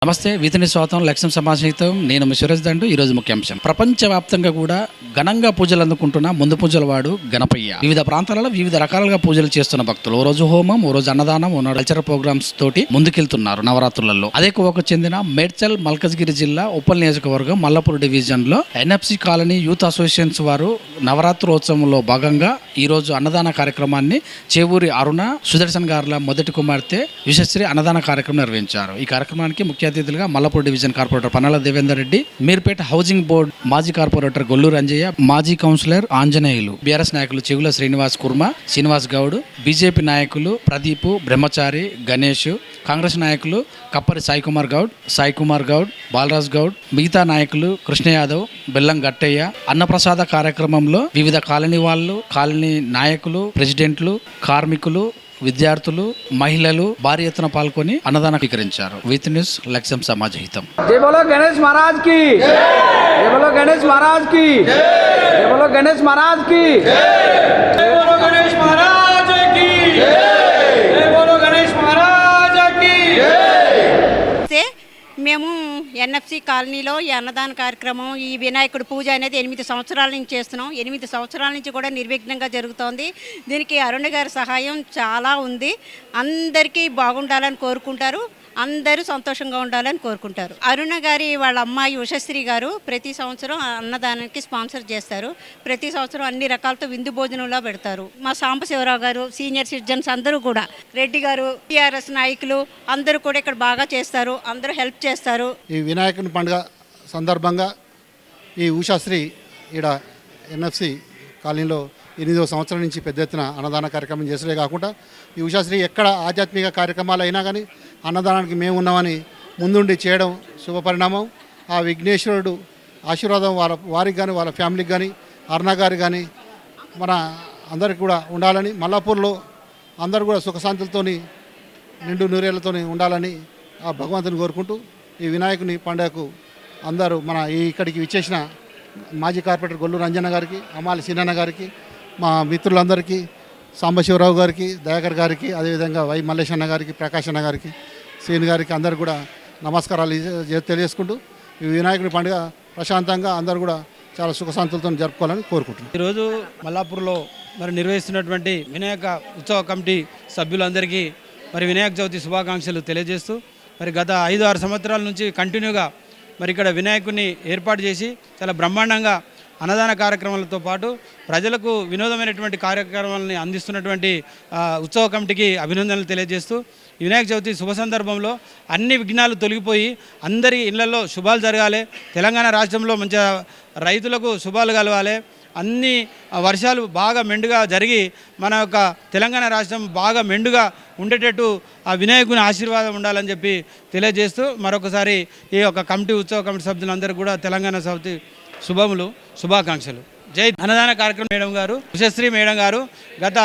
నమస్తే వీతిని స్వాతం లక్ష్యం సమాజహితం నేను మీ సురేష్ దండు. ఈరోజు ముఖ్యాంశం. ప్రపంచవ్యాప్తంగా కూడా ఘనంగా పూజలు అందుకుంటున్న ముందు పూజల వాడు గణపయ్య. వివిధ ప్రాంతాలలో వివిధ రకాలుగా పూజలు చేస్తున్న భక్తులు ఓ రోజు హోమం, ఓ రోజు అన్నదానం, ఓ కల్చరల్ ప్రోగ్రామ్స్ తోటి ముందుకెళ్తున్నారు నవరాత్రులలో. అదే కోవకు చెందిన మేడ్చల్ మల్కజ్గిరి జిల్లా ఉప్పల్ నియోజకవర్గం మల్లపూర్ డివిజన్ లో ఎన్ఎఫ్సి కాలనీ యూత్ అసోసియేషన్స్ వారు నవరాత్రోత్సవంలో భాగంగా ఈ రోజు అన్నదాన కార్యక్రమాన్ని చేవూరి అరుణ సుదర్శన్ గారుల మొదటి కుమార్తె విశ్వశ్రీ అన్నదాన కార్యక్రమం నిర్వహించారు. ఈ కార్యక్రమానికి ముఖ్య అతిథులుగా Mallapur division corporator Pannala Devender Reddy, Meerpet housing board మాజీ కార్పొరేటర్ గొల్లూరు అంజయ్య, మాజీ కౌన్సిలర్ ఆంజనేయులు, బీఆర్ఎస్ నాయకులు చెగుల శ్రీనివాస్ కుర్మ, శ్రీనివాస్ గౌడ్, బీజేపీ నాయకులు ప్రదీప్, బ్రహ్మచారి, గణేష్, కాంగ్రెస్ నాయకులు కప్పరి సాయి కుమార్ గౌడ్, బాలరాజ్ గౌడ్, మిగతా నాయకులు కృష్ణ యాదవ్, బెల్లం గట్టయ్య. అన్నప్రసాద కార్యక్రమంలో వివిధ కాలనీ వాళ్ళు, కాలనీ నాయకులు, ప్రెసిడెంట్లు, కార్మికులు, విద్యార్థులు, మహిళలు భారీ ఎత్తున పాల్గొని అన్నదానం స్వీకరించారు. విత్ న్యూస్ లక్ష్యం సమాజహితం. జై బోలో గణేష్ మహారాజ్ కి, జై బోలో గణేష్ మహారాజ్ కి, జై బోలో గణేష్ మహారాజ్ కి, జై బోలో గణేష్ మహారాజ్ కి, జై బోలో గణేష్ మహారాజ్ కి. మేము ఎన్ఎఫ్సి కాలనీలో ఈ అన్నదాన కార్యక్రమం, ఈ వినాయకుడి పూజ అనేది 8 సంవత్సరాల నుంచి చేస్తున్నాం. 8 సంవత్సరాల నుంచి కూడా నిర్విఘ్నంగా జరుగుతోంది. దీనికి అరుణ గారి సహాయం చాలా ఉంది. అందరికీ బాగుండాలని కోరుకుంటారు, అందరూ సంతోషంగా ఉండాలని కోరుకుంటారు. అరుణ గారి వాళ్ళ అమ్మాయి ఉషశ్రీ గారు ప్రతి సంవత్సరం అన్నదానానికి స్పాన్సర్ చేస్తారు. ప్రతి సంవత్సరం అన్ని రకాలతో విందు భోజనంలో పెడతారు. మా సాంబశివరావు గారు, సీనియర్ సిటిజన్స్ అందరూ కూడా, రెడ్డి గారు, టీఆర్ఎస్ నాయకులు అందరూ కూడా ఇక్కడ బాగా చేస్తారు. అందరూ హెల్ప్ చేస్తారు. ఈ వినాయకుని పండుగ సందర్భంగా ఈ ఉషాశ్రీ ఈడ ఎన్ఎఫ్సి కాలనీలో 8వ సంవత్సరం నుంచి పెద్ద ఎత్తున అన్నదాన కార్యక్రమం చేసే కాకుండా ఈ ఉషాశ్రీ ఎక్కడ ఆధ్యాత్మిక కార్యక్రమాలు అయినా కానీ అన్నదానానికి మేము ఉన్నామని ముందుండి చేయడం శుభపరిణామం. ఆ విఘ్నేశ్వరుడు ఆశీర్వాదం వారికి కానీ వాళ్ళ ఫ్యామిలీకి కానీ అరుణ గారి కానీ మన అందరికి కూడా ఉండాలని, మల్లాపూర్లో అందరూ కూడా సుఖశాంతులతో నిండు నూరేళ్లతో ఉండాలని ఆ భగవంతుని కోరుకుంటూ ఈ వినాయకుని పండుగకు అందరూ మన ఇక్కడికి విచ్చేసిన మాజీ కార్పొరేటర్ గొల్లూరు అంజన్న గారికి, అమ్మాలి సీనన్న గారికి, మా మిత్రులందరికీ, సాంబశివరావు గారికి, దయాకర్ గారికి, అదేవిధంగా వై మల్లేష్ అన్న గారికి, ప్రకాష్ అన్న గారికి, శ్రీని గారికి అందరు కూడా నమస్కారాలు తెలియజేసుకుంటూ ఈ వినాయకుడి పండుగ ప్రశాంతంగా అందరూ కూడా చాలా సుఖశాంతులతో జరుపుకోవాలని కోరుకుంటున్నాను. ఈరోజు మల్లాపూర్లో నిర్వహిస్తున్నటువంటి వినాయక ఉత్సవ కమిటీ సభ్యులందరికీ వినాయక చవితి శుభాకాంక్షలు తెలియజేస్తూ గత 5-6 సంవత్సరాల నుంచి కంటిన్యూగా ఇక్కడ వినాయకుడిని ఏర్పాటు చేసి చాలా బ్రహ్మాండంగా అన్నదాన కార్యక్రమాలతో పాటు ప్రజలకు వినోదమైనటువంటి కార్యక్రమాలని అందిస్తున్నటువంటి ఉత్సవ కమిటీకి అభినందనలు తెలియజేస్తూ వినాయక చవితి శుభ సందర్భంలో అన్ని విఘ్నాలు తొలగిపోయి అందరి ఇళ్లలో శుభాలు జరగాలి, తెలంగాణ రాష్ట్రంలో మంచిగా రైతులకు శుభాలు కలవాలి, అన్ని వర్షాలు బాగా మెండుగా జరిగి మన యొక్క తెలంగాణ రాష్ట్రం బాగా మెండుగా ఉండేటట్టు ఆ వినాయకుని ఆశీర్వాదం ఉండాలని చెప్పి తెలియజేస్తూ మరొకసారి ఈ యొక్క ఉత్సవ కమిటీ సభ్యులందరూ కూడా తెలంగాణ చవితి శుభాకాంక్షలు. జై. అన్నదాన కార్యక్రమం మేడం గారు, ఉషశ్రీ మేడం గారు గత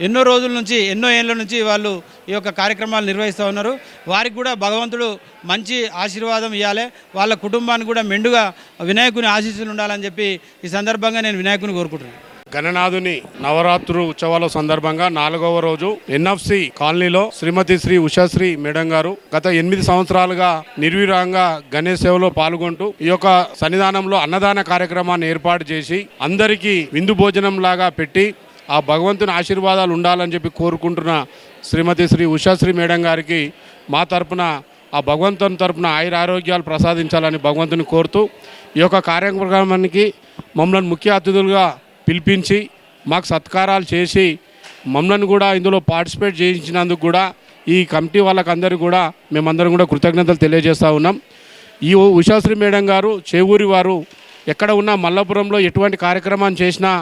ఎన్నో ఏళ్ళ నుంచి వాళ్ళు ఈ యొక్క కార్యక్రమాలు నిర్వహిస్తూ ఉన్నారు. వారికి కూడా భగవంతుడు మంచి ఆశీర్వాదం ఇవ్వాలి, వాళ్ళ కుటుంబానికి కూడా మెండుగా వినాయకుని ఆశీస్సులు ఉండాలని చెప్పి ఈ సందర్భంగా నేను వినాయకుని కోరుకుంటున్నాను. గణనాథుని నవరాత్రు ఉత్సవాల సందర్భంగా 4వ రోజు ఎన్ఎఫ్సి కాలనీలో శ్రీమతి శ్రీ ఉషాశ్రీ మేడం గారు గత 8 సంవత్సరాలుగా నిర్విరాంగా గణేష్ సేవలో పాల్గొంటూ ఈ యొక్క సన్నిధానంలో అన్నదాన కార్యక్రమాన్ని ఏర్పాటు చేసి అందరికీ విందు భోజనం లాగా పెట్టి ఆ భగవంతుని ఆశీర్వాదాలు ఉండాలని చెప్పి కోరుకుంటున్న శ్రీమతి శ్రీ ఉషాశ్రీ మేడం గారికి మా తరపున ఆ భగవంతుని తరపున ఆయురారోగ్యాలు ప్రసాదించాలని భగవంతుని కోరుతూ ఈ యొక్క కార్యక్రమానికి మమ్మల్ని ముఖ్య అతిథులుగా పిలిపించి మాకు సత్కారాలు చేసి మమ్మల్ని కూడా ఇందులో పార్టిసిపేట్ చేయించినందుకు కూడా ఈ కమిటీ వాళ్ళకందరూ కూడా మేమందరం కూడా కృతజ్ఞతలు తెలియజేస్తూ ఉన్నాం. ఈ ఉషాశ్రీ మేడం గారు చేవూరి వారు ఎక్కడ ఉన్నా మల్లాపురంలో ఎటువంటి కార్యక్రమాన్ని చేసినా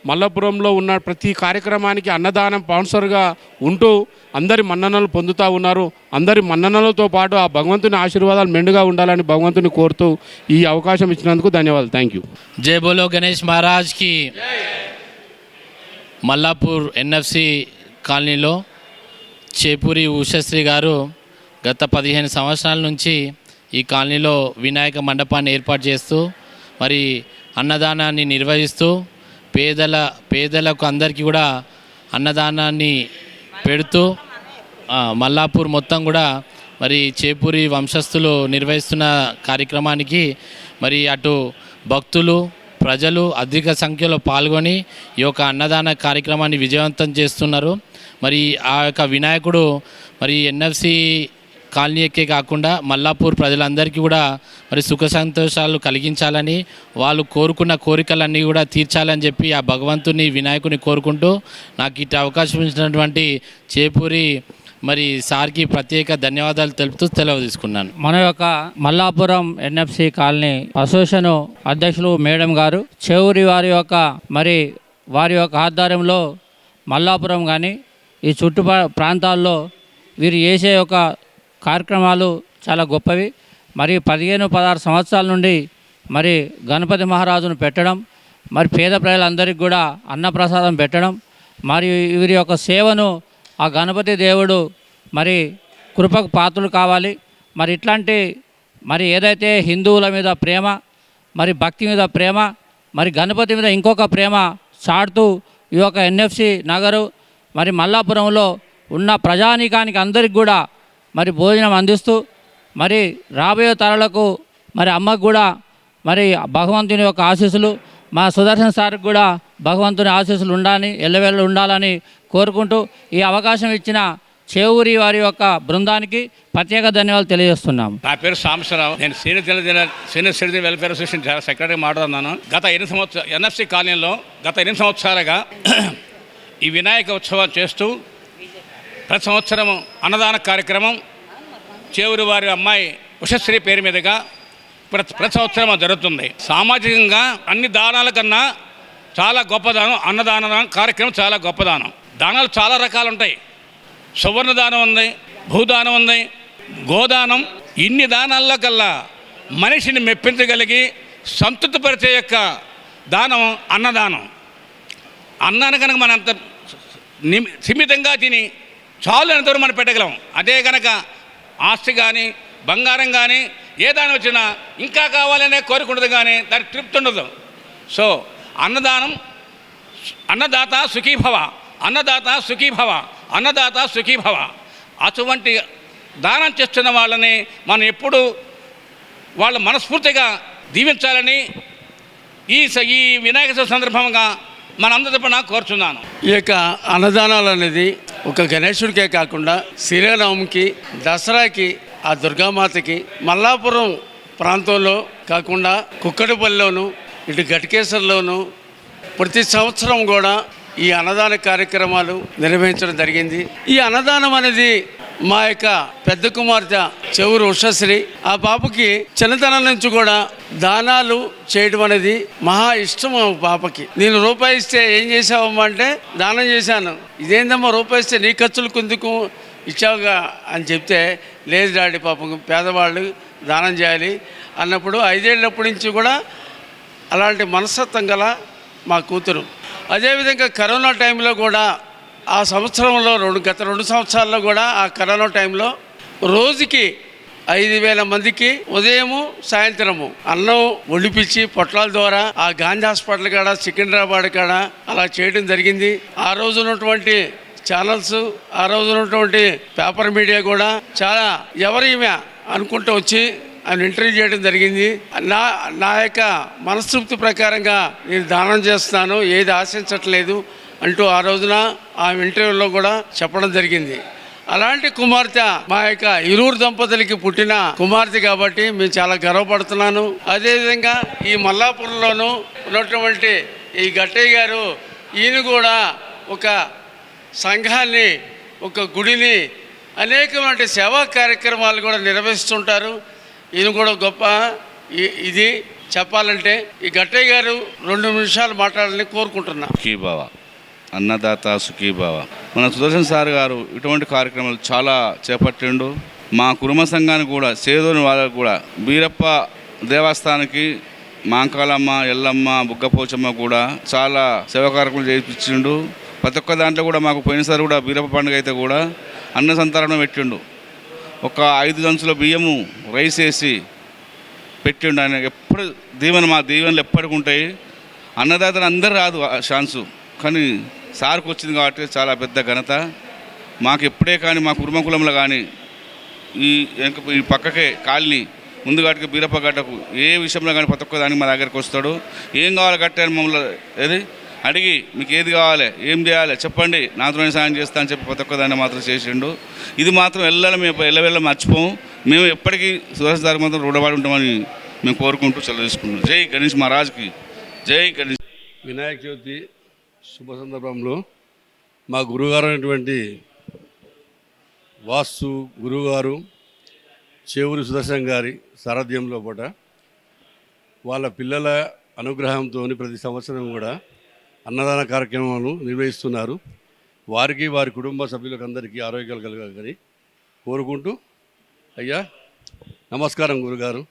మల్లాపురంలో ఉన్న ప్రతి కార్యక్రమానికి అన్నదానం స్పాన్సర్గా ఉంటూ అందరి మన్ననలు పొందుతూ ఉన్నారు. అందరి మన్ననలతో పాటు ఆ భగవంతుని ఆశీర్వాదాలు మెండుగా ఉండాలని భగవంతుని కోరుతూ ఈ అవకాశం ఇచ్చినందుకు ధన్యవాదాలు. Thank you. జై బోలో గణేష్ మహారాజ్కి. మల్లాపూర్ ఎన్ఎఫ్సి కాలనీలో చేపూరి ఉషశ్రీ గారు గత 15 సంవత్సరాల నుంచి ఈ కాలనీలో వినాయక మండపాన్ని ఏర్పాటు చేస్తూ అన్నదానాన్ని నిర్వహిస్తూ పేదలకు అందరికీ కూడా అన్నదానాన్ని పెడుతూ మల్లాపూర్ మొత్తం కూడా మరి చేపూరి వంశస్థులు నిర్వహిస్తున్న కార్యక్రమానికి మరి అటు భక్తులు ప్రజలు అధిక సంఖ్యలో పాల్గొని ఈ యొక్క అన్నదాన కార్యక్రమాన్ని విజయవంతం చేస్తున్నారు. మరి ఆ యొక్క వినాయకుడు మరి ఎన్ఎఫ్సి కాలనీకే కాకుండా మల్లాపూర్ ప్రజలందరికీ కూడా మరి సుఖ సంతోషాలు కలిగించాలని, వాళ్ళు కోరుకున్న కోరికలన్నీ కూడా తీర్చాలని చెప్పి ఆ భగవంతుని వినాయకుని కోరుకుంటూ నాకు ఇటు అవకాశం ఇచ్చినటువంటి చేపూరి మరి సార్కి ప్రత్యేక ధన్యవాదాలు తెలుపుతూ సెలవు తీసుకున్నాను. మన యొక్క మల్లాపురం ఎన్ఎఫ్సి కాలనీ అసోసియేషన్ అధ్యక్షులు మేడం గారు చేవూరి వారి యొక్క ఆధ్వర్యంలో మల్లాపురం కానీ ఈ ప్రాంతాల్లో వీరు చేసే యొక్క కార్యక్రమాలు చాలా గొప్పవి. మరి 15-16 సంవత్సరాల నుండి మరి గణపతి మహారాజును పెట్టడం, మరి పేద ప్రజలందరికీ కూడా అన్నప్రసాదం పెట్టడం, మరి వీరి యొక్క సేవను ఆ గణపతి దేవుడు మరి కృపకు పాత్రలు కావాలి. మరి ఇట్లాంటి మరి ఏదైతే హిందువుల మీద ప్రేమ, మరి భక్తి మీద ప్రేమ, మరి గణపతి మీద ఇంకొక ప్రేమ చాటుతూ ఈ యొక్క ఎన్ఎఫ్సి నగరు మరి మల్లాపురంలో ఉన్న ప్రజానీకానికి అందరికి కూడా మరి భోజనం అందిస్తూ మరి రాబోయే తరాలకు మరి అమ్మకు కూడా మరి భగవంతుని యొక్క ఆశీస్సులు, మా సుదర్శన్ సార్కి కూడా భగవంతుని ఆశీస్సులు ఉండాలని ఎల్లవేళ ఉండాలని కోరుకుంటూ ఈ అవకాశం ఇచ్చిన చేవూరి వారి యొక్క బృందానికి ప్రత్యేక ధన్యవాదాలు తెలియజేస్తున్నాము. నా పేరు సాంబశివరావు. నేను senior citizen welfare association secretary మాట్లాడుతున్నాను. గత 8 సంవత్సరాలు ఎన్ఎఫ్సి కాలనీలో గత 8 సంవత్సరాలుగా ఈ వినాయక ఉత్సవాలు చేస్తూ ప్రతి సంవత్సరం అన్నదాన కార్యక్రమం చేవూరి వారి అమ్మాయి ఉషశ్రీ పేరు మీదుగా ప్రతి సంవత్సరం జరుగుతుంది. సామాజికంగా అన్ని దానాల కన్నా చాలా గొప్పదానం అన్నదాన కార్యక్రమం. చాలా గొప్పదానం. దానాలు చాలా రకాలు ఉంటాయి. సువర్ణ దానం ఉంది, భూదానం ఉంది, గోదానం. ఇన్ని దానాల్లో కల్లా మనిషిని మెప్పించగలిగి సంతృప్తిపరిచే యొక్క దానం అన్నదానం. అన్నాన్ని కనుక మనం అంత సీమితంగా తిని చాలు అంతవరకు మనం పెట్టగలం. అదే కనుక ఆస్తి కానీ బంగారం కానీ ఏ దానం వచ్చినా ఇంకా కావాలనే కోరిక ఉండదు, కానీ దానికి తృప్తి ఉండదు. సో అన్నదానం, అన్నదాత సుఖీభవ, అన్నదాత సుఖీభవ, అన్నదాత సుఖీభవ. అటువంటి దానం చేస్తున్న వాళ్ళని మనం ఎప్పుడు వాళ్ళ మనస్ఫూర్తిగా దీవించాలని ఈ వినాయక చవితి సందర్భంగా మనందరి తరపున కోరుచున్నాను. ఈ యొక్క అన్నదానాలు అనేది ఒక గణేశుడికే కాకుండా శ్రీరామకి, దసరాకి, ఆ దుర్గామాతకి, మల్లాపురం ప్రాంతంలో కాకుండా కుక్కడిపల్లిలోను, ఇటు గట్కేశ్వర్లోను ప్రతి సంవత్సరం కూడా ఈ అన్నదాన కార్యక్రమాలు నిర్వహించడం జరిగింది. ఈ అన్నదానం అనేది మా యొక్క పెద్ద కుమార్తె చెవురు ఉషశ్రీ, ఆ పాపకి చిన్నతనం నుంచి కూడా దానాలు చేయడం అనేది మహా ఇష్టం. ఆ పాపకి నేను రూపాయి ఇస్తే ఏం చేసావమ్మా అంటే దానం చేశాను. ఇదేందమ్మా రూపాయి ఇస్తే నీ ఖర్చులు కొందుకు ఇచ్చావుగా అని చెప్తే, లేదు డాడీ పాపం పేదవాళ్ళు దానం చేయాలి అన్నప్పుడు 5 ఏళ్ళప్పటి నుంచి కూడా అలాంటి మనస్తత్వం గల మా కూతురు. అదేవిధంగా కరోనా టైంలో కూడా ఆ సంవత్సరంలో గత 2 సంవత్సరాల్లో కూడా ఆ కరోనా టైంలో రోజుకి 5,000 మందికి ఉదయము సాయంత్రము అన్నం ఒడిపించి పొట్లాల ద్వారా ఆ గాంధీ హాస్పిటల్ కాడ, సికింద్రాబాద్ కాడ అలా చేయడం జరిగింది. ఆ రోజు ఉన్నటువంటి ఛానల్స్, ఆ రోజు ఉన్నటువంటి పేపర్ మీడియా కూడా చాలా ఎవరేమే అనుకుంటూ వచ్చి ఆయన ఇంటర్వ్యూ చేయడం జరిగింది. నా యొక్క మనస్తృప్తి ప్రకారంగా నేను దానం చేస్తున్నాను, ఏది ఆశించట్లేదు అంటూ ఆ రోజున ఆ ఇంటర్వ్యూలో కూడా చెప్పడం జరిగింది. అలాంటి కుమార్తె మా యొక్క ఇరువురు దంపతులకి పుట్టిన కుమార్తె కాబట్టి మేము చాలా గర్వపడుతున్నాను. అదేవిధంగా ఈ మల్లాపురంలోనూ ఉన్నటువంటి ఈ గట్టయ్య గారు, ఈయన కూడా ఒక సంఘాన్ని, ఒక గుడిని, అనేకమైన సేవా కార్యక్రమాలు కూడా నిర్వహిస్తుంటారు. ఈయన కూడా గొప్ప. ఇది చెప్పాలంటే ఈ గట్టయ్య గారు 2 నిమిషాలు మాట్లాడాలని కోరుకుంటున్నా. సుఖీభావ, అన్నదాత సుఖీభావ. మన సుదర్శన్ సార్ గారు ఇటువంటి కార్యక్రమాలు చాలా చేపట్టిండు. మా కుటుంబ సంఘానికి కూడా, సేదోని వాళ్ళకు కూడా, బీరప్ప దేవస్థానానికి మాంకాలమ్మ, ఎల్లమ్మ, బుగ్గపోచమ్మ కూడా చాలా సేవా కార్యక్రమాలు చేయించిండు. ప్రతి ఒక్క దాంట్లో కూడా మాకు పోయినసారి కూడా బీరప్ప పండుగ అయితే కూడా అన్న సంతరణం పెట్టిండు. ఒక 5 దంచుల బియ్యము రైస్ వేసి పెట్టిండు. ఆయన ఎప్పుడు మా దీవెనలు ఎప్పటికి ఉంటాయి. అన్నదాతలు అందరూ రాదు ఛాన్సు, కానీ సార్కి వచ్చింది కాబట్టి చాలా పెద్ద ఘనత. మాకు ఎప్పుడే కానీ మా కుటుంబ కులంలో కానీ ఈ పక్కకే కాలనీ ముందుగాటికి బీరప్ప గడ్డకు ఏ విషయంలో కానీ ప్రతి ఒక్క దానికి మా దగ్గరికి వస్తాడు. ఏం కావాలి కట్టాను మమ్మల్ని ఏది అడిగి మీకు ఏది కావాలి ఏం చేయాలి చెప్పండి నాతోనే సాయం చేస్తా అని చెప్పి ప్రతి ఒక్క దాన్ని మాత్రం చేసిండు. ఇది మాత్రం ఎల్లవెల్ల మర్చిపోము. మేము ఎప్పటికీ సురేష్ గారికి మాత్రం రుణపడి ఉంటామని మేము కోరుకుంటూ సెలవు తీసుకుంటున్నాం. జై గణేష్ మహారాజ్కి జై గణేష్. వినాయక చవితి శుభ సందర్భంలో మా గురువుగారు అయినటువంటి వాస్తు గురువుగారు చేవూరి సుదర్శన్ గారి సారథ్యంలో పూట వాళ్ళ పిల్లల అనుగ్రహంతో ప్రతి సంవత్సరం కూడా అన్నదాన కార్యక్రమాలను నిర్వహిస్తున్నారు. వారికి వారి కుటుంబ సభ్యులకు అందరికీ ఆరోగ్యాలు కలగాలని కోరుకుంటూ అయ్యా నమస్కారం గురుగారు.